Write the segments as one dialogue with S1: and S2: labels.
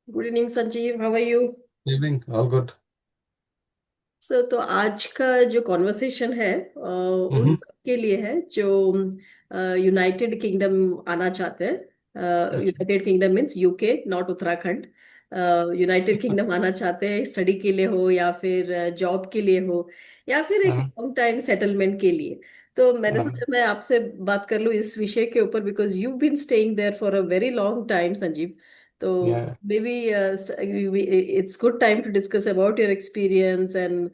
S1: Good evening Sanjeev, how are you?
S2: Evening, all good.
S1: तो आज का जो कॉन्वर्सेशन है उन
S2: Mm-hmm.
S1: सबके लिए है जो यूनाइटेड किंगडम आना चाहते हैं।
S2: अच्छा।
S1: United kingdom means UK, not Uttarakhand. United kingdom आना चाहते हैं, स्टडी के लिए हो या फिर जॉब के लिए हो या फिर एक
S2: हाँ,
S1: लॉन्ग टाइम सेटलमेंट के लिए। तो मैंने
S2: हाँ,
S1: सोचा मैं आपसे बात कर लूँ इस विषय के ऊपर, because you been staying there for a very long time Sanjeev. तो
S2: yeah,
S1: maybe it's good time to discuss about your experience and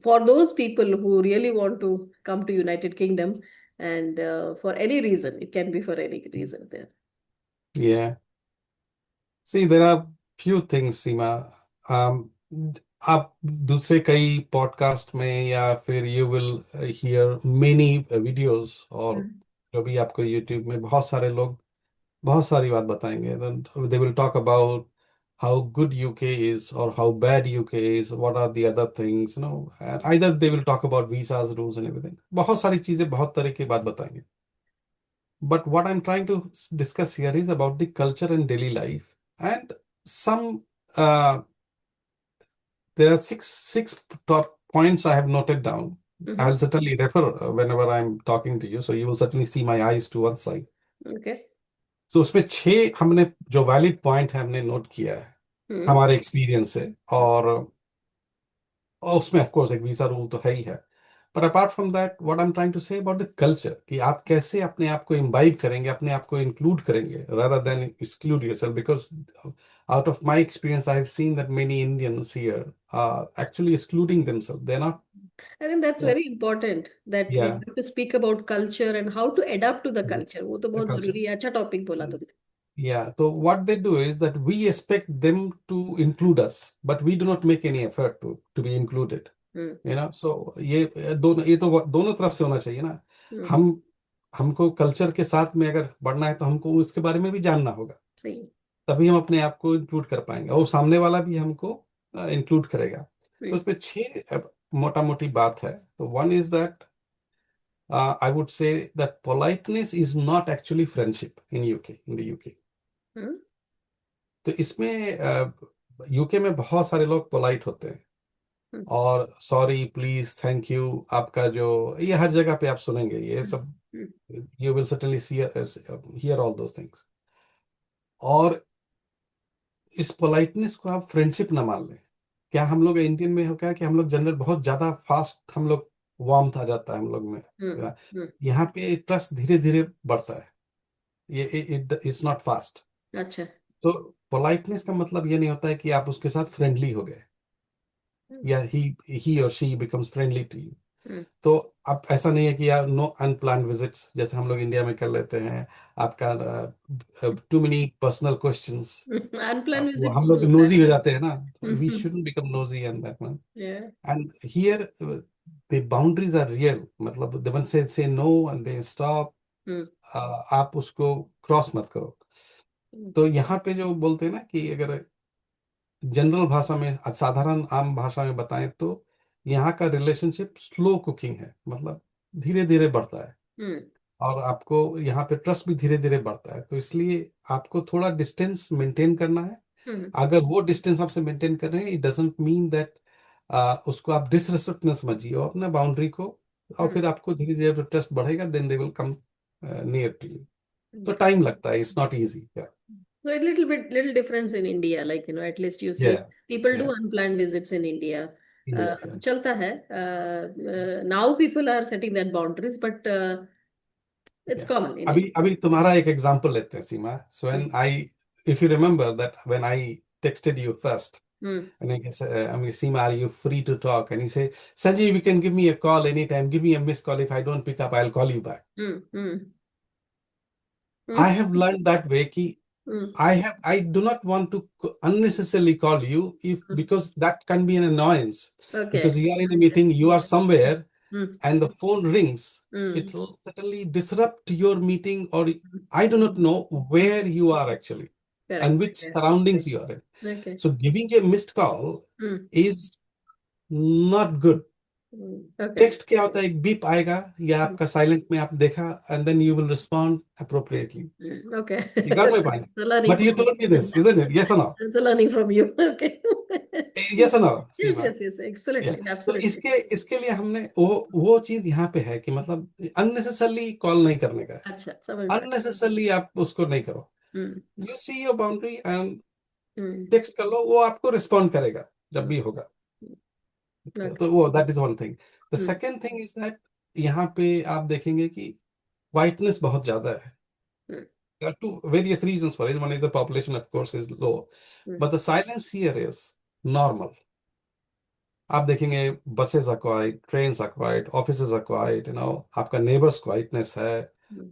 S1: for those people who really want to come to United Kingdom, and for any reason, it can be for any reason there.
S2: yeah. See, there are few things, Seema. Um, आप दूसरे कई podcast में या फिर you will hear many videos, और
S1: Mm.
S2: जो भी आपको यूट्यूब में बहुत सारे लोग बहुत सारी बात बताएंगे. They will talk about how good UK is or how bad UK is, what are the other things, and either they will talk about visas, rules and everything. बहुत सारी चीजें, बहुत तरह की बात बताएंगे. But what I'm trying to discuss here is about the culture and daily life. And some, uh, there are six top points I have noted down. I
S1: Mm-hmm.
S2: will certainly refer whenever I'm talking to you. So you will certainly see my eyes to one side.
S1: Okay.
S2: So उसमें छह हमने जो valid point है हमने note किया है
S1: Mm-hmm.
S2: हमारे experience से. और उसमें ऑफ कोर्स एक वीजा रूल तो है ही है. But apart from that what I am trying to say about the culture, कि आप कैसे अपने आप को इम्बाइब करेंगे, अपने आप को इंक्लूड करेंगे rather than exclude yourself. Because out of my experience I have seen that many Indians here are actually excluding themselves. They're not.
S1: I think that's
S2: Yeah,
S1: very important that we
S2: yeah,
S1: have to speak about culture and how to adapt to the culture. वो तो
S2: the
S1: बहुत
S2: culture.
S1: जरूरी है। अच्छा topic बोला तुमने।
S2: Yeah, so what they do is that we expect them to include us, but we do not make any effort to be included.
S1: Hmm.
S2: So ये तो दोनों तरफ से होना चाहिए ना.
S1: हम्म।
S2: हम हमको कल्चर के साथ में अगर बढ़ना है तो हमको उसके बारे में भी जानना होगा.
S1: सही।
S2: तभी हम अपने आप को इंक्लूड कर पाएंगे और सामने वाला भी हमको इंक्लूड करेगा. तो
S1: हम्म।
S2: उसमें छह मोटा मोटी बात है. तो one is that I would say that politeness is not actually friendship in the UK.
S1: Hmm.
S2: तो इसमें यूके में बहुत सारे लोग पोलाइट होते हैं,
S1: हम्म।
S2: और सॉरी, प्लीज, थैंक यू, आपका जो ये हर जगह पे आप सुनेंगे ये सब.
S1: Hmm.
S2: You will certainly see hear all those things. और इस पोलाइटनेस को आप फ्रेंडशिप ना मान लें. क्या हम लोग इंडियन में हो क्या कि हम लोग जनरल बहुत ज्यादा फास्ट, हम लोग वार्म आ जाता है हम लोग में.
S1: हम्म। हम्म।
S2: यहाँ पे ट्रस्ट धीरे धीरे बढ़ता है. ये इट इज नॉट फास्ट.
S1: अच्छा।
S2: तो पोलाइटनेस का मतलब ये नहीं होता है कि आप उसके साथ फ्रेंडली हो गए
S1: हम्म।
S2: या ही और she becomes friendly to you.
S1: Hmm.
S2: तो अब ऐसा नहीं है कि यार नो अनप्लान विजिट्स जैसे हम लोग इंडिया में कर लेते हैं. आपका too many personal questions,
S1: unplanned
S2: वो
S1: विजिट
S2: हम
S1: बहुत
S2: लोग
S1: होता
S2: नोजी हो
S1: है।
S2: जाते हैं ना. We
S1: hmm.
S2: Shouldn't become nosy and that one.
S1: Yeah.
S2: And here the boundaries are real. मतलब the one say no and they stop.
S1: हम्म।
S2: आप उसको क्रॉस मत करो. तो यहाँ पे जो बोलते हैं ना कि अगर जनरल भाषा में, साधारण आम भाषा में बताएं तो यहाँ का रिलेशनशिप स्लो कुकिंग है. मतलब धीरे धीरे बढ़ता है.
S1: हम्म।
S2: और आपको यहाँ पे ट्रस्ट भी धीरे धीरे बढ़ता है. तो इसलिए आपको थोड़ा डिस्टेंस मेंटेन करना है.
S1: हम्म।
S2: अगर वो डिस्टेंस आपसे मेंटेन कर रहे हैं, इट डजेंट मीन दैट उसको आप डिसरिस्पेक्ट न समझिए, और अपना बाउंड्री को. और
S1: हम्म।
S2: फिर आपको धीरे धीरे ट्रस्ट बढ़ेगा, then they will come near to you. तो
S1: हम्म।
S2: टाइम लगता है, it's not easy.
S1: So a little difference in India, like at least you see
S2: या
S1: people do
S2: या
S1: unplanned visits in India.
S2: या
S1: चलता है. Now people are setting that boundaries, but it's
S2: Yeah.
S1: common in
S2: अभी
S1: India.
S2: अभी तुम्हारा एक example लेते हैं Seema. So when
S1: hmm.
S2: I, if you remember that when I texted you first,
S1: हम्म।
S2: and I guess, I mean, Seema, are you free to talk? And you say, Sanjeev, you can give me a call anytime. Give me a missed call. If I don't pick up, I'll call you back.
S1: Hmm. Hmm.
S2: I
S1: hmm.
S2: have learned that way कि
S1: हम्म।
S2: I do not want to unnecessarily call you if,
S1: hmm.
S2: because that can be an annoyance. Because
S1: Okay.
S2: you are in a meeting, you are somewhere,
S1: hmm.
S2: and the phone rings, it
S1: hmm.
S2: will certainly disrupt your meeting, or I do not know where you are actually and
S1: Correct.
S2: which
S1: Yeah.
S2: surroundings you are in.
S1: Okay.
S2: So giving a missed call
S1: hmm.
S2: is not good.
S1: Okay.
S2: Text क्या होता है, एक beep आएगा या
S1: Mm,
S2: आपका silent में आप देखा, and then you will respond appropriately.
S1: okay.
S2: You got my point.
S1: So learning
S2: But you
S1: from
S2: told me this,
S1: you.
S2: isn't it? Yes or no?
S1: So learning from you. Okay.
S2: Yes or no,
S1: Yes,
S2: Seema?
S1: yes, yes,
S2: Yeah.
S1: absolutely,
S2: तो
S1: absolutely.
S2: इसके इसके लिए हमने वो चीज यहाँ पे है कि मतलब अननेसेसरली कॉल नहीं करने का है.
S1: अच्छा, समझ में आया।
S2: अननेसेसरली आप उसको नहीं करो.
S1: Hmm,
S2: you see your boundary and
S1: hmm,
S2: text कर लो, वो आपको रिस्पॉन्ड करेगा जब भी होगा.
S1: ओके।
S2: तो वो that is one thing. The
S1: hmm,
S2: second thing is that यहाँ पे आप देखेंगे कि वाइटनेस बहुत ज्यादा है.
S1: हम्म,
S2: There are two various reasons for it. One is the population, of course, is low,
S1: hmm,
S2: but the silence here is normal. आप देखेंगे buses are quiet, trains are quiet, offices are quiet, आपका neighbors quietness है.
S1: हम्म,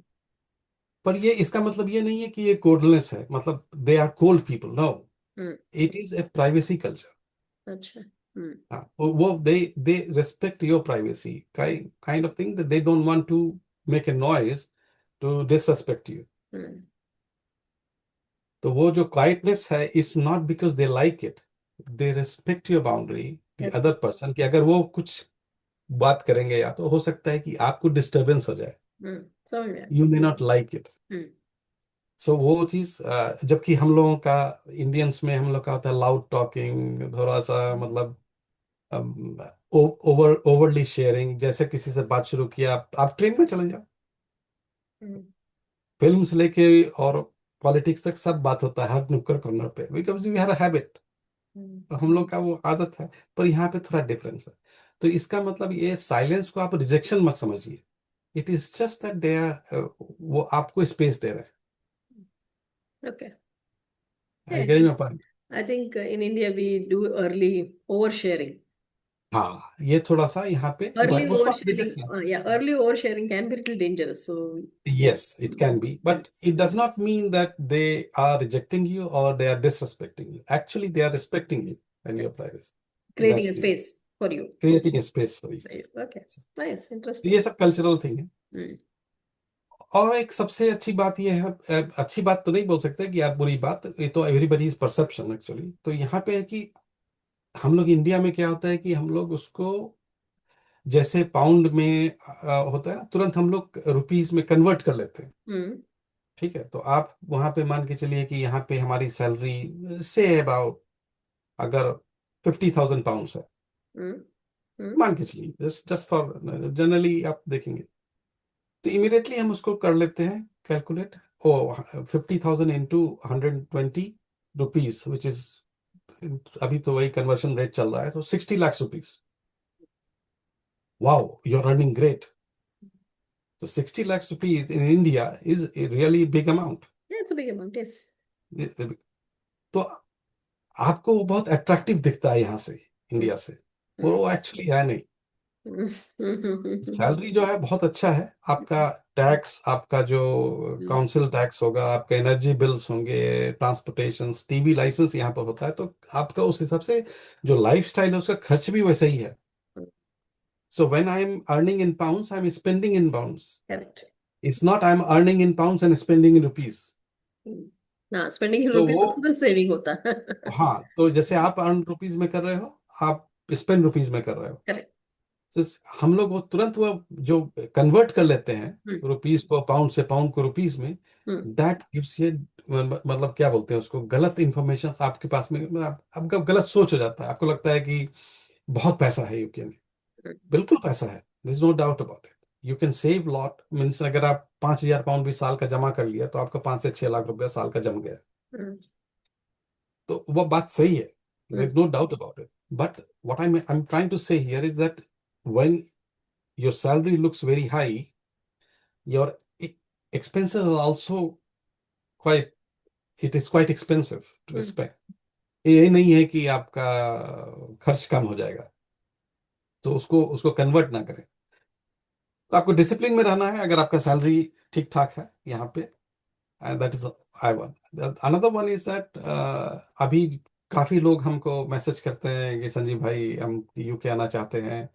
S2: पर ये इसका मतलब ये नहीं है कि ये coldness है, मतलब they are cold people. No,
S1: hmm,
S2: it is a privacy culture.
S1: अच्छा। हम्म,
S2: हाँ, वो they respect your privacy, kind of thing, that they don't want to make a noise to disrespect you.
S1: हम्म,
S2: तो वो जो क्वाइटनेस है, it's not because they like it, they respect your boundary, the
S1: अच्छा,
S2: other person, कि अगर वो कुछ बात करेंगे या तो हो सकता है कि आपको डिस्टरबेंस हो जाए,
S1: समझ में आया।
S2: You may not like it.
S1: Hmm,
S2: so वो चीज, जबकि हम लोगों का, इंडियंस में हम लोग का होता है लाउड टॉकिंग, थोड़ा सा मतलब ओवरली शेयरिंग. जैसे किसी से बात शुरू किया, आप ट्रेन में चले जाओ,
S1: हम्म,
S2: फिल्म से लेके और पॉलिटिक्स तक सब बात होता है हर नुक्कड़ कॉर्नर पे, because we have a habit.
S1: Hmm,
S2: तो हम लोग का वो आदत है. पर यहाँ पे थोड़ा डिफरेंस है. तो इसका मतलब ये साइलेंस को आप रिजेक्शन मत समझिए. It is just that they are, वो आपको स्पेस दे रहे
S1: okay.
S2: हैं. I
S1: Yeah,
S2: getting my point.
S1: I think in India we do early oversharing.
S2: हाँ, ये थोड़ा सा यहाँ पे
S1: Early
S2: उसको आप
S1: oversharing,
S2: रिजेक्ट नहीं.
S1: yeah, early oversharing can be little dangerous. So,
S2: Yes, it can be, but it does not mean that they are rejecting you or they are disrespecting you. Actually, they are respecting you and
S1: yeah,
S2: your privacy.
S1: creating
S2: That's
S1: a
S2: the
S1: space for you.
S2: creating a space for you.
S1: Right. Okay, nice,
S2: तो ये
S1: interesting.
S2: सब cultural thing है.
S1: Mm.
S2: और एक सबसे अच्छी बात यह है, अच्छी बात तो नहीं बोल सकते कि यार बुरी बात, ये तो एवरीबडी इज परसेप्शन एक्चुअली. तो यहाँ पे है कि हम लोग इंडिया में क्या होता है कि हम लोग उसको, जैसे पाउंड में होता है ना, तुरंत हम लोग रुपीस में कन्वर्ट कर लेते हैं.
S1: Mm.
S2: ठीक है, तो आप वहां पे मान के चलिए कि यहाँ पे हमारी सैलरी से अबाउट, अगर 50,000 पाउंड है,
S1: Mm. Mm.
S2: मान के चलिए, जस्ट जस्ट फॉर जनरली आप देखेंगे, तो इमिडिएटली हम उसको कर लेते हैं calculate. Oh 50,000 into 120 rupees, which is, अभी तो वही कन्वर्शन रेट चल रहा है, तो 60 lakh rupees. Wow, you are earning great. तो 60 lakh rupees in India is really big amount.
S1: Yeah, it's a big amount, yes.
S2: तो आपको वो बहुत अट्रैक्टिव दिखता है यहाँ से,
S1: Mm.
S2: इंडिया से, और
S1: Mm.
S2: वो एक्चुअली है नहीं.
S1: Mm.
S2: सैलरी जो है बहुत अच्छा है. आपका टैक्स, आपका जो काउंसिल टैक्स होगा, आपका एनर्जी बिल्स होंगे, ट्रांसपोर्टेशन, टीवी लाइसेंस यहाँ पर होता है, तो आपका उस हिसाब से जो लाइफस्टाइल है उसका खर्च भी वैसा ही है. So when I am earning in pounds, I am spending in pounds.
S1: Correct.
S2: It's not I am earning in pounds and spending in rupees.
S1: Mm. हाँ, स्पेंडिंग इन
S2: तो
S1: रुपीज
S2: वो,
S1: तो सेविंग होता है।
S2: हाँ, तो जैसे आप अर्न रुपीज में कर रहे हो, आप स्पेंड रुपीज में कर रहे हो.
S1: करेक्ट।
S2: तो हम लोग वो तुरंत वो जो कन्वर्ट कर लेते हैं
S1: हम्म,
S2: रुपीस को पाउंड से, पाउंड को रुपीस में,
S1: हम्म,
S2: दैट गिव्स ये, मतलब क्या बोलते हैं उसको, गलत इंफॉर्मेशन आपके पास में, मतलब आपका गलत सोच हो जाता है. आपको लगता है कि बहुत पैसा है यूके में.
S1: हम्म,
S2: बिल्कुल पैसा है, there is no doubt about it. You can save lot, means अगर आप 5,000 पाउंड भी साल का जमा कर लिया, तो आपका 5 से 6 लाख रुपया साल का जम गया.
S1: हम्म,
S2: तो वो बात सही है, there
S1: hmm,
S2: is no doubt about it. But what I am trying to say here is that when your salary looks very high, your expenses are also quite, it is quite expensive to
S1: hmm,
S2: spend. ये नहीं है कि आपका खर्च कम हो जाएगा, तो उसको उसको कन्वर्ट ना करें. तो आपको डिसिप्लिन में रहना है अगर आपका सैलरी ठीक ठाक है यहाँ पे. And that is I one. Another one is that, अभी काफी लोग हमको मैसेज करते हैं कि संजीव भाई, हम यूके आना चाहते हैं,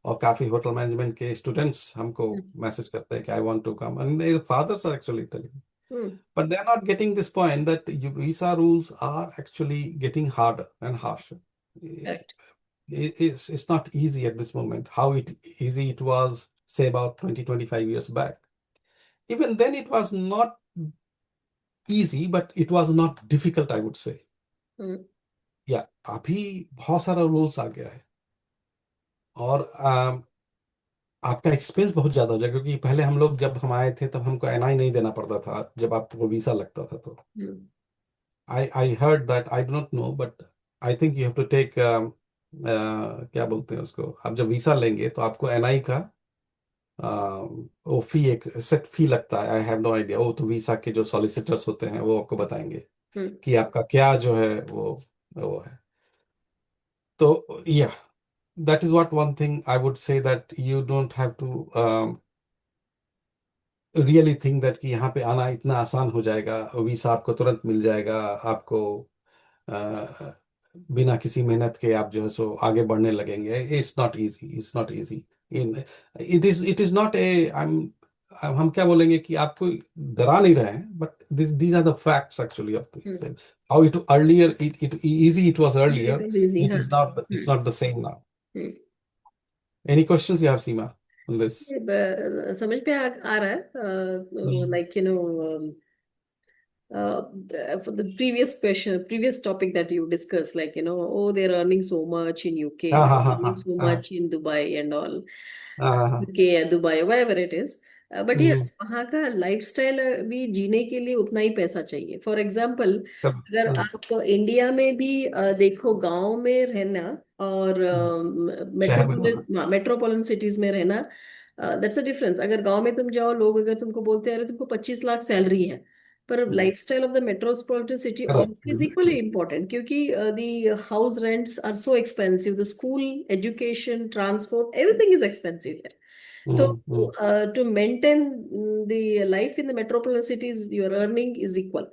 S2: और काफी होटल मैनेजमेंट के स्टूडेंट्स हमको
S1: हम्म,
S2: मैसेज करते हैं कि I want to come, and their fathers are actually telling,
S1: hmm,
S2: but they are not getting this point that visa rules are actually getting harder and harsher.
S1: Correct.
S2: it's not easy at this moment. How easy it was, say about 20, 25 years back. Even then, it was not easy, but it was not difficult, I would say.
S1: हम्म,
S2: या अभी बहुत सारा rules आ गया है, और आपका expense बहुत ज्यादा हो जाएगा, क्योंकि पहले हम लोग जब हम आए थे तब हमको एनआई नहीं देना पड़ता था जब आपको वीजा लगता था। तो
S1: hmm,
S2: I heard that, I don't know, but I think you have to take, क्या बोलते हैं उसको, आप जब वीजा लेंगे तो आपको एनआई का वो फी, एक सेट फी लगता है। आई हैव नो आइडिया, वो तो वीसा के जो सॉलिसिटर्स होते हैं वो आपको बताएंगे
S1: हम्म,
S2: कि आपका क्या जो है वो है। तो या, that is what one thing I would say, that you don't have to really think that कि यहाँ पे आना इतना आसान हो जाएगा, वीसा आपको तुरंत मिल जाएगा, आपको अ, बिना किसी मेहनत के आप जो है सो आगे बढ़ने लगेंगे। It's not easy, it's not easy. In it is not a, हम क्या बोलेंगे कि आपको डरा नहीं रहे हैं, but these are the facts actually of
S1: hmm,
S2: things. How it earlier, it easy it was earlier,
S1: बिल्कुल इजी,
S2: इट
S1: हाँ।
S2: Is not, it's
S1: hmm,
S2: not the same now.
S1: Hmm.
S2: Any questions you have, Seema, on this?
S1: समझ पे आ रहा है,
S2: Mm.
S1: Like uh, for the previous question, previous topic that you discussed, like, oh, they're earning so much in UK,
S2: हाँ हाँ
S1: they're
S2: हाँ
S1: earning
S2: हाँ
S1: so
S2: हाँ
S1: much in Dubai and all,
S2: हाँ हाँ।
S1: UK या Dubai, wherever it is. But
S2: hmm,
S1: yes, वहाँ का लाइफस्टाइल भी जीने के लिए उतना ही पैसा चाहिए। फॉर एग्जाम्पल,
S2: तब
S1: अगर आप इंडिया में भी देखो, गांव में रहना और
S2: शहर में होना।
S1: मेट्रोपॉलिटन सिटीज में रहना, दैट्स अ डिफरेंस। अगर गांव में तुम जाओ, लोग अगर तुमको बोलते हैं अरे तुमको 25 लाख सैलरी है, पर lifestyle of the metropolitan city
S2: correct,
S1: also is equally
S2: exactly.
S1: Important, क्योंकि the house rents are so expensive, the school education transport everything is expensive. So, to maintain the life in the metropolitan cities, your earning is equal.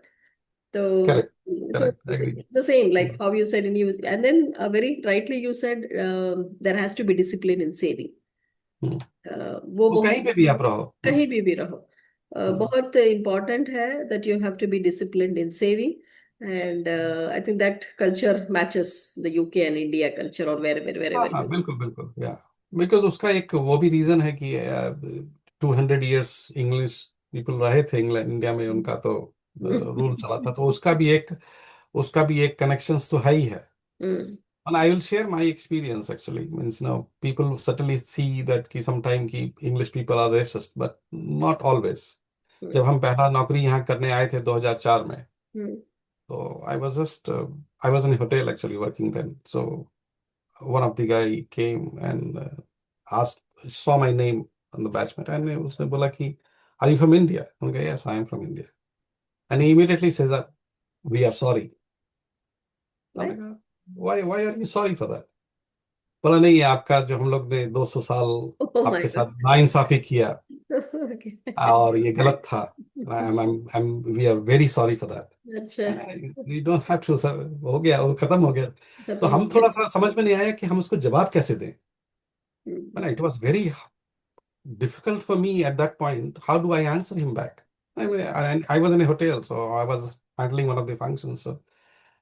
S1: So,
S2: correct,
S1: so
S2: correct, agree.
S1: it's the same, like how you said in you, and then very rightly you said there has to be discipline in saving. वो
S2: वो कहीं
S1: बहुत,
S2: पे भी आप रहो।
S1: कहीं भी रहो,
S2: हम्म।
S1: बहुत important है that you have to be disciplined in saving. And I think that culture matches the UK and India culture, or
S2: हाँ
S1: wherever
S2: हाँ,
S1: you.
S2: बिल्कुल बिल्कुल, या बिकॉज उसका एक वो भी रीजन है कि 200 years इंग्लिश पीपल रहे थे इंग्लैंड, इंडिया में, उनका तो रूल चला था, तो उसका भी एक कनेक्शंस तो है ही है।
S1: हम्म,
S2: And I will share my experience actually. Means, people certainly see that कि sometime कि English people are racist, but not always.
S1: हम्म,
S2: जब हम पहला नौकरी यहाँ करने आए थे 2004 में,
S1: हम्म,
S2: तो I was in a hotel actually working then. So one of the guy came and asked, saw my name on the batchment, and उसने बोला कि are you from India? I'm like, yes, I am from India. And he immediately says that we are sorry. I'm
S1: right?
S2: like, why are you sorry for that? बोला नहीं, आपका जो हम लोग ने 200 साल
S1: Oh my
S2: आपके
S1: God.
S2: साथ नाइंसाफी किया
S1: Okay.
S2: और ये गलत था, we are very sorry for that.
S1: अच्छा,
S2: you don't have to sir, हो गया, वो खत्म हो गया। तो
S1: खत्म हो
S2: हम
S1: गया।
S2: थोड़ा सा समझ में नहीं आया कि हम उसको जवाब कैसे दें।
S1: Hmm,
S2: it was very difficult for me at that point. How do I answer him back? I mean, I was in a hotel, so I was handling one of the functions. So,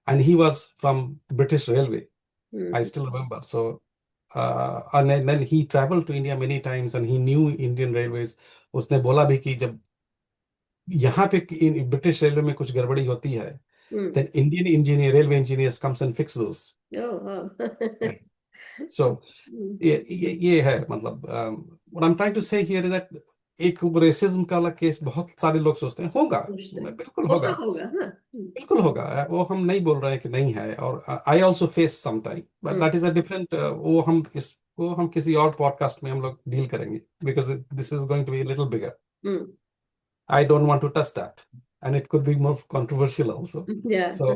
S2: and he was from British Railway. I
S1: hmm,
S2: still remember. So, and then he traveled to India many times, and he knew Indian Railways. उसने बोला भी कि जब यहाँ पे British railway में कुछ गड़बड़ी होती है,
S1: हम्म।
S2: then Indian engineer, railway engineers comes and fix those.
S1: Oh, wow.
S2: Right. So
S1: हम्म,
S2: ये है मतलब, what I am trying to say here is that एक रेसिज्म का वाला केस बहुत सारे लोग सोचते हैं होगा,
S1: पूछते हैं।
S2: बिल्कुल
S1: होता
S2: होगा,
S1: होगा, हाँ।
S2: बिल्कुल होगा, वो हम नहीं बोल रहे हैं कि नहीं है, और I also face some time, but
S1: hmm,
S2: that is a different, वो हम किसी और पॉडकास्ट में हम लोग डील करेंगे, because this is going to be little bigger.
S1: Hmm,
S2: I don't want to touch that, and it could be more controversial also.
S1: yeah.
S2: So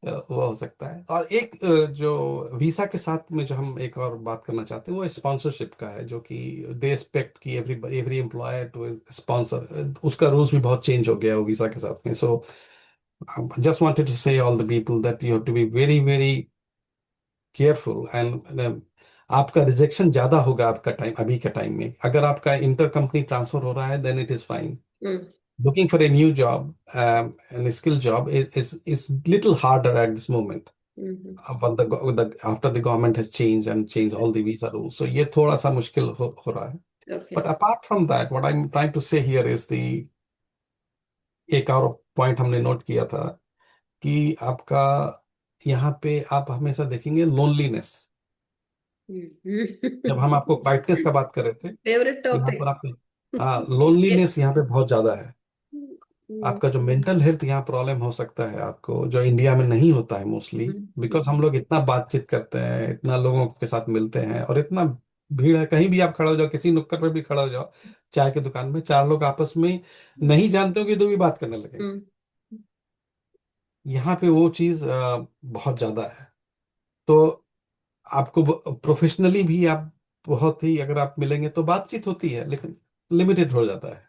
S2: वो हो सकता है। और एक जो वीसा के साथ में जो हम एक और बात करना चाहते हैं वो स्पॉन्सरशिप का है, जो कि दे एक्सपेक्ट कि एवरी एम्प्लॉयर टू स्पॉन्सर, उसका रूल्स भी बहुत चेंज हो गया है वो वीसा के साथ में। So just wanted to say all the people that you have to be very very careful, and आपका रिजेक्शन ज्यादा होगा आपका टाइम, अभी के टाइम में अगर आपका इंटर कंपनी ट्रांसफर हो रहा है then it is fine.
S1: Hmm,
S2: Looking for a new job, and a skill job is little harder at this moment.
S1: Hmm,
S2: after the government has changed and changed all the visa rules, so ये थोड़ा सा मुश्किल हो रहा है.
S1: Okay.
S2: But apart from that, what I'm trying to say here is the एक और point हमने नोट किया था कि आपका यहाँ पे आप हमेशा देखेंगे लोनलीनेस. जब हम आपको क्वाइटनेस का बात कर रहे थे,
S1: फेवरेट
S2: तो यहाँ
S1: टॉपिक।
S2: पर आपको, हाँ, लोनलीनेस यहाँ पे बहुत ज्यादा है. आपका जो मेंटल हेल्थ यहाँ प्रॉब्लम हो सकता है आपको, जो इंडिया में नहीं होता है मोस्टली, बिकॉज हम लोग इतना बातचीत करते हैं, इतना लोगों के साथ मिलते हैं, और इतना भीड़ है. कहीं भी आप खड़े हो जाओ, किसी नुक्कड़ पे भी खड़े हो जाओ, चाय की दुकान में, चार लोग आपस में नहीं जानते हो कि तो भी बात करने लगेंगे. यहाँ पे वो चीज बहुत ज्यादा है. तो आपको प्रोफेशनली भी आप बहुत ही, अगर आप मिलेंगे तो बातचीत होती है, लेकिन लिमिटेड हो जाता है,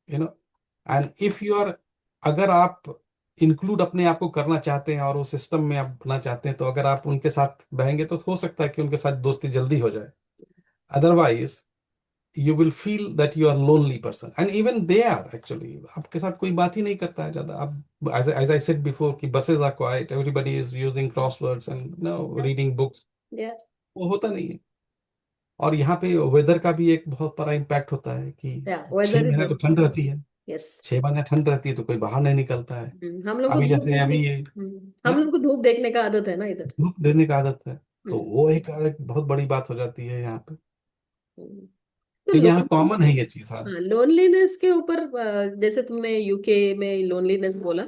S2: you know. And if you are, अगर आप इंक्लूड अपने आप को करना चाहते हैं और वो सिस्टम में आप अपना चाहते हैं, तो अगर आप उनके साथ बहेंगे तो हो सकता है कि उनके साथ दोस्ती जल्दी हो जाए. Otherwise you will feel that you are lonely person, and even they are actually आपके साथ कोई बात ही नहीं करता है ज्यादा. आप, एज आई सेड बिफोर, कि buses are quite, everybody is using crosswords and no reading books.
S1: या
S2: वो होता नहीं है. और यहाँ पे वेदर का भी एक बहुत बड़ा इम्पैक्ट होता है कि
S1: या
S2: छह
S1: वेदर इज
S2: महीने तो ठंड रहती है.
S1: यस।
S2: 6 महीने ठंड रहती है तो कोई बाहर नहीं निकलता है.
S1: हम लोग को
S2: अभी
S1: धूप
S2: जैसे
S1: देखने,
S2: अभी ये,
S1: हम
S2: हाँ,
S1: लोग को धूप देखने का आदत है ना इधर।
S2: धूप देने का आदत है. तो
S1: हम्म,
S2: वो एक बहुत बड़ी बात हो जाती है यहाँ पे.
S1: हम्म। तो
S2: तो यहाँ
S1: लोन
S2: कॉमन है ये चीज. हाँ.
S1: हाँ, लोनलीनेस के ऊपर जैसे तुमने यूके में लोनलीनेस बोला,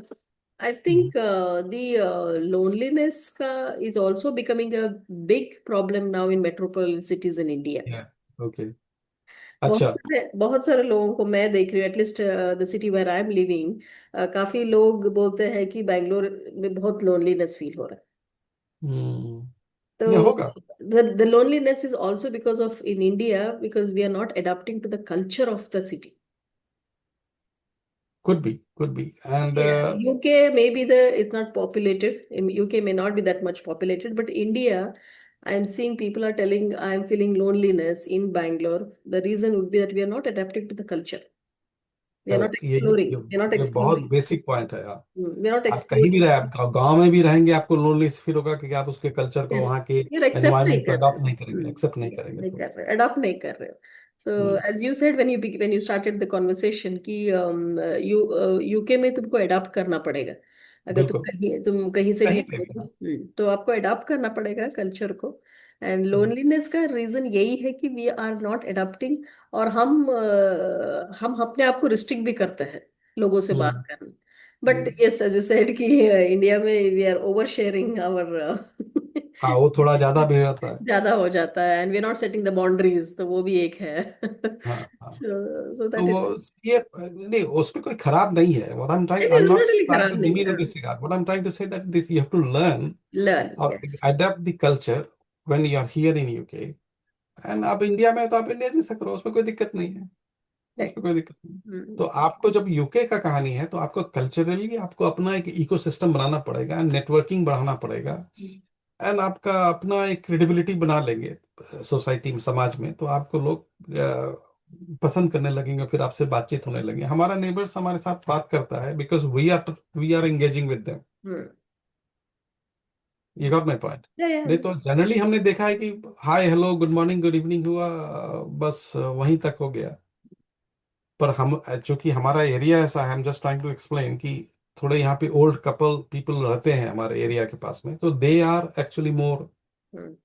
S1: आई थिंक द लोनलीनेस का is also becoming a big problem now in metropolitan cities in India.
S2: Okay. अच्छा.
S1: बहुत सारे लोगों को मैं देख रही हूँ, at least the city where I am living, काफी लोग बोलते हैं कि बैंगलोर में बहुत लोनलीनेस फील हो रहा है।
S2: ये
S1: तो
S2: होगा.
S1: the loneliness is also because of in India, because we are not adapting to the culture of the city.
S2: Could be and
S1: Yeah, UK maybe the it's not populated. In UK may not be that much populated, but India, I'm seeing people are telling I'm feeling loneliness in Bangalore. The reason would be that we are not adapting to the culture. We are not
S2: correct.
S1: exploring. We are not
S2: ये बहुत
S1: exploring.
S2: Basic point है.
S1: We are not
S2: आप कहीं भी
S1: exploring.
S2: रहे, आप गांव में भी रहेंगे, आपको लोनलीनेस फील होगा, क्योंकि आप उसके कल्चर को,
S1: Yes,
S2: वहाँ के
S1: you're accept नहीं
S2: एनवायरनमेंट को
S1: कर रहे
S2: अडॉप्ट
S1: हो।
S2: नहीं करेंगे, एक्सेप्ट नहीं करेंगे.
S1: नहीं
S2: तो
S1: कर रहे हो, अडॉप्ट नहीं कर रहे हो। So
S2: hmm,
S1: as you said when you started the conversation कि यूके में तुमको अडॉप्ट करना पड़ेगा। अगर
S2: बिल्कुल.
S1: तुम कहीं से भी
S2: कहीं पे
S1: हो,
S2: भी.
S1: तो आपको अडॉप्ट करना पड़ेगा कल्चर को। एंड
S2: हम्म,
S1: लोनलीनेस का रीजन यही है कि वी आर नॉट अडॉप्टिंग, और हम अपने आप को रिस्ट्रिक्ट भी करते हैं लोगों से बात
S2: हम्म,
S1: करना। But
S2: hmm.
S1: Yes, as you said कि इंडिया में we are over sharing our
S2: हाँ, वो थोड़ा ज्यादा भी होता है.
S1: ज्यादा हो जाता है, and we are not setting the boundaries, तो वो भी एक है।
S2: हाँ, हाँ.
S1: सो
S2: तो
S1: दैट इज,
S2: वो, ये नहीं, उसमें कोई खराब नहीं है. What I am trying, I am not
S1: definitely
S2: trying
S1: खराब
S2: टू
S1: नहीं
S2: डिमीन
S1: है।
S2: और disregard. What I am trying to say that this you have to learn
S1: learn,
S2: और
S1: yes.
S2: Adapt the culture when you are here in UK. And आप India में, तो आप India जैसा करो, उसमें कोई दिक्कत नहीं है. उसमें कोई दिक्कत नहीं. तो आपको जब यूके का कहानी है, तो आपको कल्चरली आपको अपना एक इकोसिस्टम बनाना पड़ेगा, नेटवर्किंग बढ़ाना पड़ेगा, एंड आपका अपना एक क्रेडिबिलिटी बना लेंगे सोसाइटी में, समाज में, तो आपको लोग पसंद करने लगेंगे, फिर आपसे बातचीत होने लगेगी. हमारा नेबर्स हमारे साथ बात करता है because we are engaging with them. You got my point. नहीं तो जनरली हमने देखा है कि hi hello good morning good evening हुआ, बस वहीं तक हो गया. पर हम, चूंकि हमारा एरिया ऐसा है, हम जस्ट ट्राइंग टू एक्सप्लेन कि थोड़े यहाँ पे ओल्ड कपल पीपल रहते हैं हमारे एरिया के पास में, तो दे आर एक्चुअली मोर,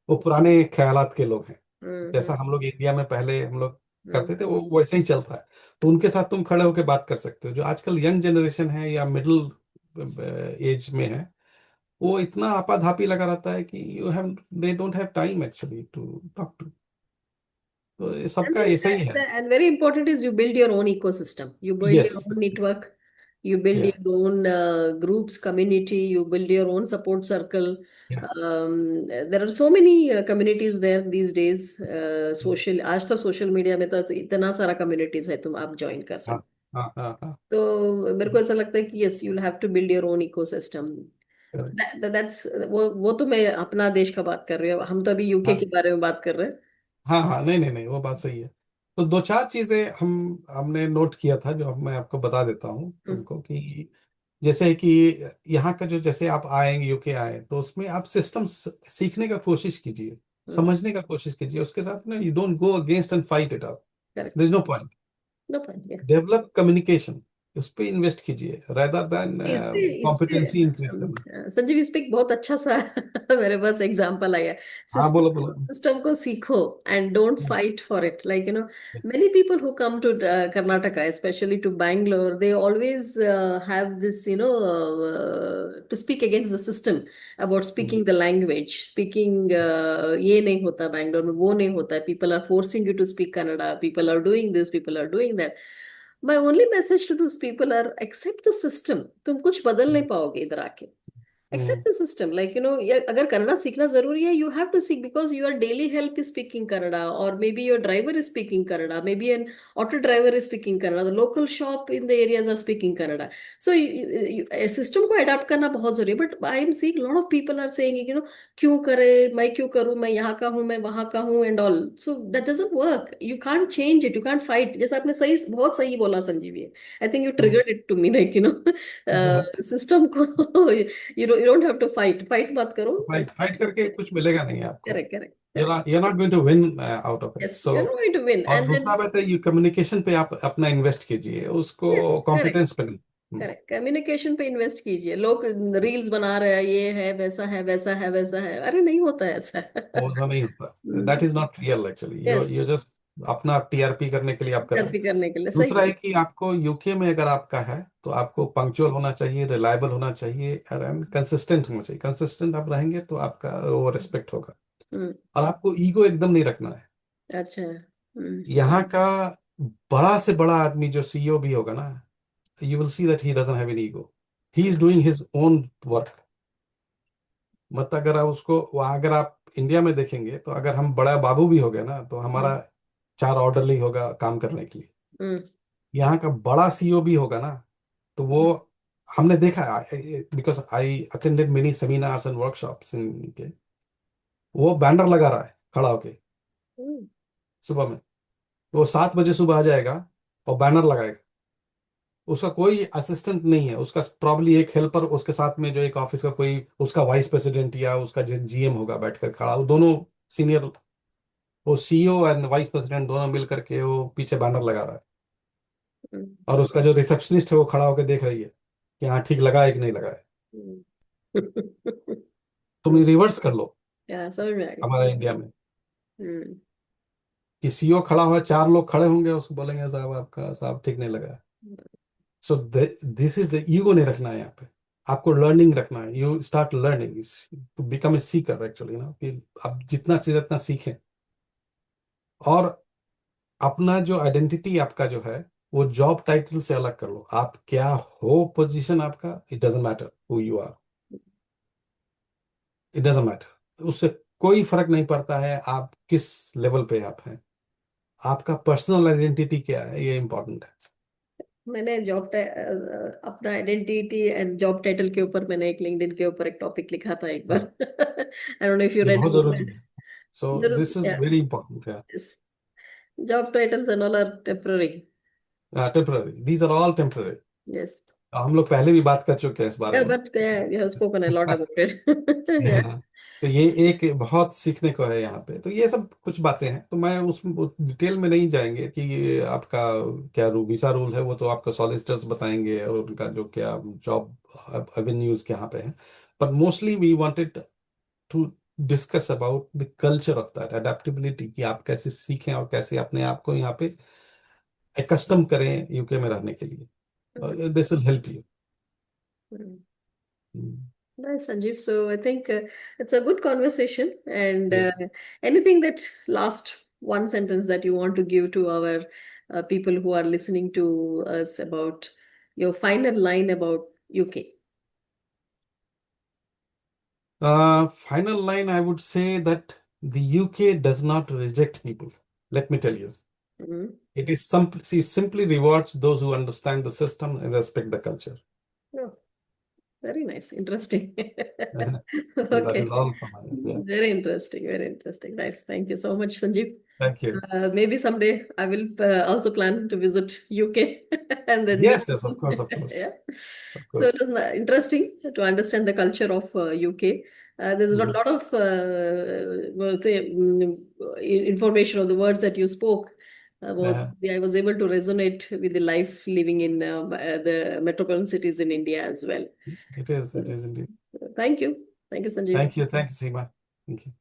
S2: वो पुराने ख्यालात के लोग हैं. जैसा हम लोग इंडिया में पहले हम लोग करते थे, वो वैसे ही चलता है. तो उनके साथ तुम खड़े होकर बात कर सकते हो. जो आजकल यंग जनरेशन है या मिडिल एज में है, वो इतना आपाधापी लगा रहता है कि you have they don't have time actually to talk to. तो ये सबका ऐसा ही है.
S1: And very important is you build your own ecosystem. You build
S2: yes.
S1: your own network. You build
S2: या.
S1: your own groups, community. You build your own support circle. There are so many communities there these days. Social, आज तो social media में तो इतना सारा communities है, तुम आप join कर
S2: हाँ,
S1: सकते।
S2: हाँ, हाँ, हाँ.
S1: तो मेरे को ऐसा लगता है कि yes, you'll have to build your own ecosystem. So
S2: Correct.
S1: that's वो तो मैं अपना देश का बात कर रही हूँ, हम तो अभी यूके के
S2: हाँ,
S1: बारे में बात कर रहे हैं।
S2: हाँ, हाँ. नहीं, नहीं, नहीं, वो बात सही है. तो दो चार चीजें हमने नोट किया था, जो अब मैं आपको बता देता हूँ
S1: हम्म,
S2: तुमको, कि जैसे कि यहाँ का जो, जैसे आप आएंगे यूके आए तो उसमें आप सिस्टम सीखने का कोशिश कीजिए, समझने का कोशिश कीजिए, उसके साथ ना you don't go against and fight it out,
S1: correct.
S2: There is no point.
S1: No point.
S2: Develop communication, उस पर इन्वेस्ट कीजिए रेदर देन
S1: इस पे
S2: कॉम्पिटेंसी इंक्रीज करना।
S1: संजीव, इस पे एक बहुत अच्छा सा मेरे पास एग्जांपल आया।
S2: हाँ
S1: सिस्टम
S2: बोलो
S1: को
S2: बोलो।
S1: सिस्टम को सीखो and don't
S2: hmm,
S1: fight for it, like many people who come to Karnataka, especially to Bangalore, they always have this, to speak against the system about
S2: hmm,
S1: speaking the language, speaking ये नहीं होता बैंगलोर में, वो नहीं होता है, people are forcing you to speak Kannada, people are doing this, people are doing that. My only message to those people are accept the system. तुम कुछ बदल नहीं पाओगे इधर आके।
S2: हम्म,
S1: Accept the system, like अगर कन्नड़ा सीखना जरूरी है, you have to seek, because your daily help is speaking Kannada, or maybe your driver is speaking Kannada, maybe an auto driver is speaking Kannada, the local shop in the areas are speaking Kannada. So system को adapt करना बहुत जरूरी है, but I am seeing a lot of people are saying, क्यों करे, मैं क्यों करूँ, मैं यहाँ का हूँ, मैं वहाँ का हूँ, and all. So that doesn't work. You can't change it, you can't fight. जैसा आपने सही, बहुत सही बोला संजीव, ये I think you
S2: hmm.
S1: triggered it to me, like system को you don't have to fight मत करो।
S2: फाइट फाइट करके कुछ मिलेगा नहीं आपको,
S1: correct, correct, correct.
S2: you're not going to win out of it,
S1: yes,
S2: so।
S1: You are going to win
S2: और
S1: and then.
S2: दूसरा बात है, ये कम्युनिकेशन पे आप अपना इन्वेस्ट कीजिए, उसको
S1: यस, करेक्ट,
S2: कॉम्पिटेंस पे नहीं।
S1: करेक्ट, कम्युनिकेशन पे इन्वेस्ट कीजिए। लोग रील्स बना रहे हैं, ये है, वैसा है, वैसा है, वैसा है, अरे नहीं होता है ऐसा।
S2: वो ऐसा नहीं होता, that is not real actually,
S1: yes,
S2: you just अपना टीआरपी करने के लिए आप कर रहे हैं।
S1: सेल्फी करने के लिए सही
S2: दूसरा
S1: है।
S2: है कि आपको यूके में अगर आपका है तो आपको पंक्चुअल होना चाहिए, रिलायबल होना चाहिए, एंड कंसिस्टेंट होना चाहिए। कंसिस्टेंट आप रहेंगे तो आपका वो रिस्पेक्ट होगा।
S1: हम्म।
S2: और आपको ईगो एकदम नहीं रखना है।
S1: अच्छा। हम्म।
S2: यहाँ का बड़ा से बड़ा आदमी जो सीईओ भी होगा ना, you will see that he doesn't have any ego. He is doing his own work. मत अगर आप उसको अगर आप इंडिया में देखेंगे तो अगर हम बड़ा बाबू भी हो गए ना तो हमारा
S1: हम्म।
S2: 4 ऑर्डरली होगा काम करने के लिए।
S1: हम्म।
S2: यहाँ का बड़ा सीईओ भी होगा ना तो वो हमने देखा, because I attended many seminars and workshops in के, वो बैनर लगा रहा है खड़ा होके
S1: हम्म।
S2: सुबह में। वो 7 बजे सुबह आ जाएगा और बैनर लगाएगा। उसका कोई असिस्टेंट नहीं है, उसका प्रॉब्ली एक हेल्पर उसके साथ में, जो एक ऑफिस का कोई उसका वाइस प्रेसिडेंट या उसका जीएम होगा बैठकर खड़ा, वो दोनों सीनियर, वो सीईओ एंड वाइस प्रेसिडेंट दोनों मिल करके वो पीछे बैनर लगा रहा है।
S1: हम्म।
S2: और उसका जो रिसेप्शनिस्ट है वो खड़ा होकर देख रही है कि हाँ ठीक लगा है कि नहीं लगा है।
S1: हम्म।
S2: तुम रिवर्स कर लो
S1: या समझ में आ गया।
S2: हमारे इंडिया में,
S1: हम्म।
S2: कि सीईओ खड़ा हुआ है, 4 लोग खड़े होंगे, उसको बोलेंगे साहब आपका साहब ठीक नहीं लगा है। So this is the ego नहीं रखना है यहाँ पे। आपको लर्निंग रखना है, you start learning to become a seeker actually ना, कि आप जितना से जितना सीखें। और अपना जो आइडेंटिटी आपका जो है वो जॉब टाइटल से अलग कर लो। आप क्या हो, पोजीशन आपका, it doesn't matter who you are, it doesn't matter, उससे कोई फर्क नहीं पड़ता है आप किस लेवल पे आप हैं। आपका पर्सनल आइडेंटिटी क्या है, ये इंपॉर्टेंट है।
S1: मैंने अपना आइडेंटिटी एंड जॉब टाइटल के ऊपर मैंने एक लिंक्डइन के ऊपर एक टॉपिक लिखा था एक बार।
S2: हाँ,
S1: I don't know if you
S2: ये
S1: रेड
S2: बहुत
S1: अबाउट
S2: जरूरी
S1: दैट।
S2: है। सो
S1: जरूर,
S2: दिस इज
S1: या,
S2: very important.
S1: Job titles and all are temporary.
S2: Temporary, these are all temporary.
S1: Yes.
S2: हम लोग पहले भी बात कर चुके हैं इस बारे
S1: Yeah,
S2: में।
S1: but yeah, you have spoken a lot about it. Yeah.
S2: हाँ, तो ये एक बहुत सीखने को है यहाँ पे। तो ये सब कुछ बातें हैं, तो मैं उसमें डिटेल में नहीं जाएंगे कि ये आपका क्या वीसा रूल है, वो तो आपका सॉलिसिटर्स बताएंगे और उनका जो क्या जॉब एवेन्यूज यहाँ पे है। पर mostly we wanted to discuss about the culture of that adaptability, कि आप कैसे सीखें और कैसे अपने आप को यहाँ पे एकस्टम करें यूके में रहने के लिए। This will help you.
S1: Mm. Nice, Sanjeev. So I think it's a good conversation. And anything that last one sentence that you want to give to our people who are listening to us about your final line about UK?
S2: Final line, I would say that the UK does not reject people. Let me tell you,
S1: Mhm.
S2: it is simply rewards those who understand the system and respect the culture.
S1: Oh, very nice. Interesting.
S2: So that is
S1: Okay.
S2: all from my end. Yeah.
S1: Very interesting. Very interesting. Nice. Thank you so much, Sanjeev.
S2: Thank you.
S1: Maybe someday I will also plan to visit UK and then meet.
S2: Yes, yes, of course, of course,
S1: Yeah.
S2: of
S1: So it
S2: course.
S1: was interesting to understand the culture of UK. There's a
S2: Mhm.
S1: lot of information of the words that you spoke.
S2: Yeah,
S1: I was able to resonate with the life living in the metropolitan cities in India as well.
S2: it is
S1: So,
S2: indeed.
S1: thank you. Thank you, Sanjeev.
S2: Thank you, Seema. Thank you.